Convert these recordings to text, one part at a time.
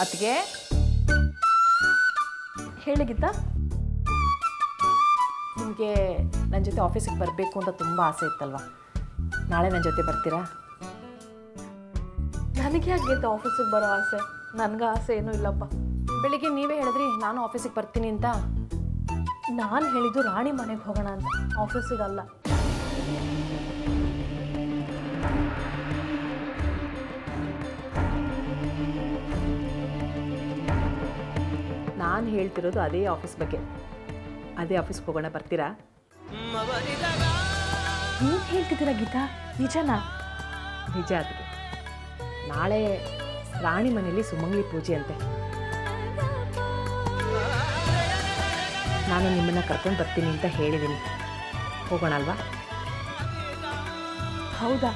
ಅತ್ತಿಗೆ ಹೇಳಿ ಗೀತಾ. ನಿಮಗೆ ನನ್ನ ಜೊತೆ ಆಫೀಸಿಗೆ ಬರಬೇಕು ಅಂತ ತುಂಬ ಆಸೆ ಇತ್ತಲ್ವ, ನಾಳೆ ನನ್ನ ಜೊತೆ ಬರ್ತೀರಾ? ನನಗೆ ಯಾಕೆ ಗೀತಾ ಆಫೀಸಿಗೆ ಬರೋ ಆಸೆ? ನನಗೆ ಆಸೆ ಏನೂ ಇಲ್ಲಪ್ಪ. ಬೆಳಿಗ್ಗೆ ನೀವೇ ಹೇಳಿದ್ರಿ ನಾನು ಆಫೀಸಿಗೆ ಬರ್ತೀನಿ ಅಂತ. ನಾನು ಹೇಳಿದ್ದು ರಾಣಿ ಮನೆಗೆ ಹೋಗೋಣ ಅಂತ, ಆಫೀಸಿಗಲ್ಲ. ನಾನು ಹೇಳ್ತಿರೋದು ಅದೇ ಆಫೀಸ್ ಬಗ್ಗೆ. ಅದೇ ಆಫೀಸ್ಗೆ ಹೋಗೋಣ, ಬರ್ತೀರಾ? ಏನು ಹೇಳ್ತಿದ್ದೀರಾ ಗೀತಾ? ನಿಜನಾ? ನಿಜ ಅದಕ್ಕೆ. ನಾಳೆ ರಾಣಿ ಮನೆಯಲ್ಲಿ ಸುಮಂಗ್ಲಿ ಪೂಜೆ ಅಂತೆ. ನಾನು ನಿಮ್ಮನ್ನು ಕರ್ಕೊಂಡು ಬರ್ತೀನಿ ಅಂತ ಹೇಳಿದ್ದೀನಿ. ಹೋಗೋಣ ಅಲ್ವಾ? ಹೌದಾ?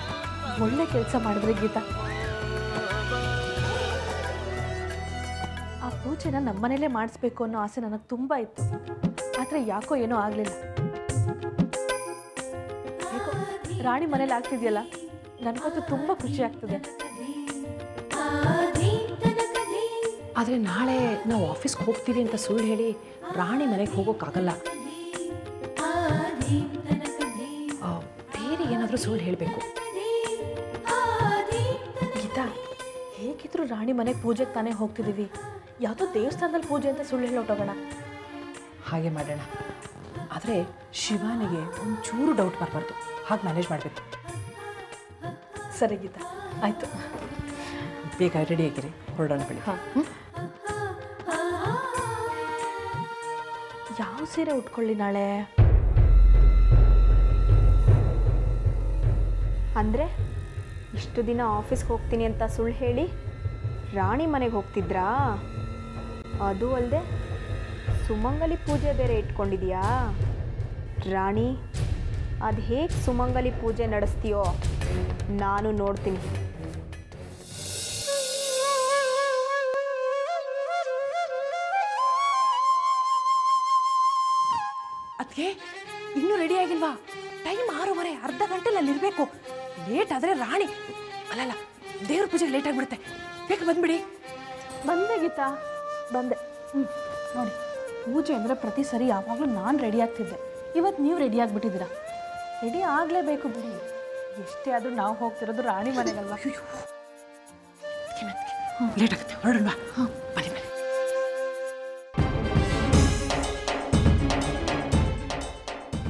ಒಳ್ಳೆ ಕೆಲಸ ಮಾಡಿದ್ರಿ ಗೀತಾ. ಆ ಪೂಜೆನ ನಮ್ಮನೇಲೇ ಮಾಡಿಸ್ಬೇಕು ಅನ್ನೋ ಆಸೆ ನನಗೆ ತುಂಬ ಇತ್ತು. ಆದರೆ ಯಾಕೋ ಏನೋ ಆಗಲಿಲ್ಲ. ಯಾಕೋ ರಾಣಿ ಮನೇಲಿ ಆಗ್ತಿದೆಯಲ್ಲ, ನನಗಂತೂ ತುಂಬ ಖುಷಿ ಆಗ್ತದೆ. ಆದರೆ ನಾಳೆ ನಾವು ಆಫೀಸ್ಗೆ ಹೋಗ್ತೀವಿ ಅಂತ ಸುಳ್ಳು ಹೇಳಿ ರಾಣಿ ಮನೆಗೆ ಹೋಗೋಕ್ಕಾಗಲ್ಲ. ಬೇರೆ ಏನಾದರೂ ಸುಳ್ಳು ಹೇಳಬೇಕು. ಗೀತಾ, ಹೇಗಿದ್ರು ರಾಣಿ ಮನೆಗೆ ಪೂಜೆಗೆ ತಾನೇ ಹೋಗ್ತಿದ್ದೀವಿ. ಯಾವುದೋ ದೇವಸ್ಥಾನದಲ್ಲಿ ಪೂಜೆ ಅಂತ ಸುಳ್ಳು ಹೇಳಿ ಹೊಟ್ಟೋಗೋಣ. ಹಾಗೆ ಮಾಡೋಣ. ಆದರೆ ಶಿವಾನಿಗೆ ಒಂಚೂರು ಡೌಟ್ ಬರಬಾರ್ದು. ಹಾಗೆ ಮ್ಯಾನೇಜ್ ಮಾಡಬೇಕು. ಸರಿ ಗೀತಾ, ಆಯಿತು. ಬೇಗ ರೆಡಿ ಆಗಿರಿ, ಹೊರಡೋಣ ಬಿಡಿ. ಹಾಂ. ಯಾವ ಸೀರೆ ಉಟ್ಕೊಳ್ಳಿ ನಾಳೆ? ಅಂದರೆ ಇಷ್ಟು ದಿನ ಆಫೀಸ್ಗೆ ಹೋಗ್ತೀನಿ ಅಂತ ಸುಳ್ಳು ಹೇಳಿ ರಾಣಿ ಮನೆಗೆ ಹೋಗ್ತಿದ್ರಾ? ಅದು ಅಲ್ಲದೆ ಸುಮಂಗಲಿ ಪೂಜೆ ಬೇರೆ ಇಟ್ಕೊಂಡಿದ್ಯಾ? ರಾಣಿ, ಅದು ಹೇಗೆ ಸುಮಂಗಲಿ ಪೂಜೆ ನಡೆಸ್ತೀಯೋ ನಾನು ನೋಡ್ತೀನಿ. ಅದಕ್ಕೆ ಇನ್ನೂ ರೆಡಿ ಆಗಿಲ್ವಾ? ಟೈಮ್ 6:30, ಅರ್ಧ ಗಂಟೆಲಿ ಅಲ್ಲಿರಬೇಕು. ಲೇಟ್ ಆದರೆ ರಾಣಿ ಅಲ್ಲಲ್ಲ ದೇವ್ರ ಪೂಜೆಗೆ ಲೇಟ್ ಆಗಿಬಿಡುತ್ತೆ. ಬೇಗ ಬಂದ್ಬಿಡಿ. ಬಂದೆ ಗೀತಾ, ಬಂದೆ. ನೋಡಿ, ಪೂಜೆ ಅಂದರೆ ಪ್ರತಿ ಸರಿ ಯಾವಾಗಲೂ ನಾನು ರೆಡಿ ಆಗ್ತಿದ್ದೆ. ಇವತ್ತು ನೀವು ರೆಡಿ ಆಗಿಬಿಟ್ಟಿದ್ದೀರಾ. ರೆಡಿ ಆಗಲೇಬೇಕು ಬಿಡಿ. ಎಷ್ಟೇ ಆದರೂ ನಾವು ಹೋಗ್ತಿರೋದು ರಾಣಿ ಮನೆಗಲ್ವಾ? ಲೇಟ್ ಆಗುತ್ತೆ, ಹೊರಡಲ್ವಾ? ಹಾಂ, ಬನ್ನಿ ಬನ್ನಿ.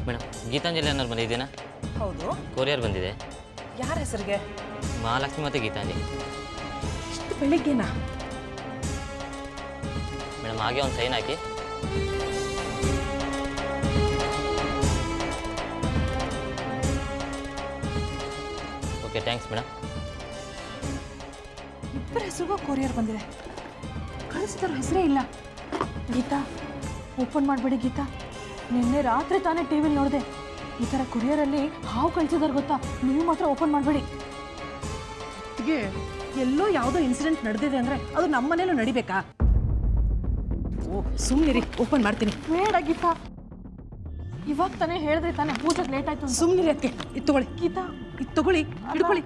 ಮೇಡಮ್, ಗೀತಾಂಜಲಿ ಅನ್ನೋರು ಬಂದಿದ್ದೀನಾ? ಹೌದು. ಕೊರಿಯರ್ ಬಂದಿದೆ. ಯಾರ ಹೆಸರಿಗೆ? ಮಹಾಲಕ್ಷ್ಮಿ ಮತ್ತು ಗೀತಾಂಜಲಿ. ಇಷ್ಟು ಬೆಳಿಗ್ಗೆನಾ? ಮೇಡಮ್, ಹಾಗೆ ಒಂದು ಸೈನ್ ಹಾಕಿ. Okay, thanks madam. ಇಬ್ಬರ ಹೆಸರಿಗೂ ಕೊರಿಯರ್ ಬಂದಿದೆ. ಕಳಿಸಿದಾರ ಹೆಸರೇ ಇಲ್ಲ. ಗೀತಾ, ಓಪನ್ ಮಾಡಬೇಡಿ ಗೀತಾ. ನಿನ್ನೆ ರಾತ್ರಿ ತಾನೇ ಟಿ ವಿಲಿ ನೋಡಿದೆ. ಈ ಥರ ಕೊರಿಯರಲ್ಲಿ ಹಾವು ಕಳಿಸಿದಾರೆ ಗೊತ್ತಾ? ನೀವು ಮಾತ್ರ ಓಪನ್ ಮಾಡಬೇಡಿ. ಎಲ್ಲೋ ಯಾವುದೋ ಇನ್ಸಿಡೆಂಟ್ ನಡೆದಿದೆ ಅಂದರೆ ಅದು ನಮ್ಮ ಮನೇಲೂ ನಡಿಬೇಕಾ? ಓ, ಸುಮ್ಮನಿರಿ, ಓಪನ್ ಮಾಡ್ತೀನಿ. ಬೇಡ ಗೀತಾ, ಇವಾಗ ತಾನೇ ಹೇಳಿದ್ರಿ ತಾನೇ ಪೂಜೆಗೆ ಲೇಟ್ ಆಯ್ತು. ಸುಮ್ಮನಿರಿ ಅದಕ್ಕೆ. ಇದು ತಗೊಳ್ಳಿ ಗೀತಾ, ಇದು ತಗೊಳ್ಳಿ, ಹಿಡ್ಕೊಳ್ಳಿ.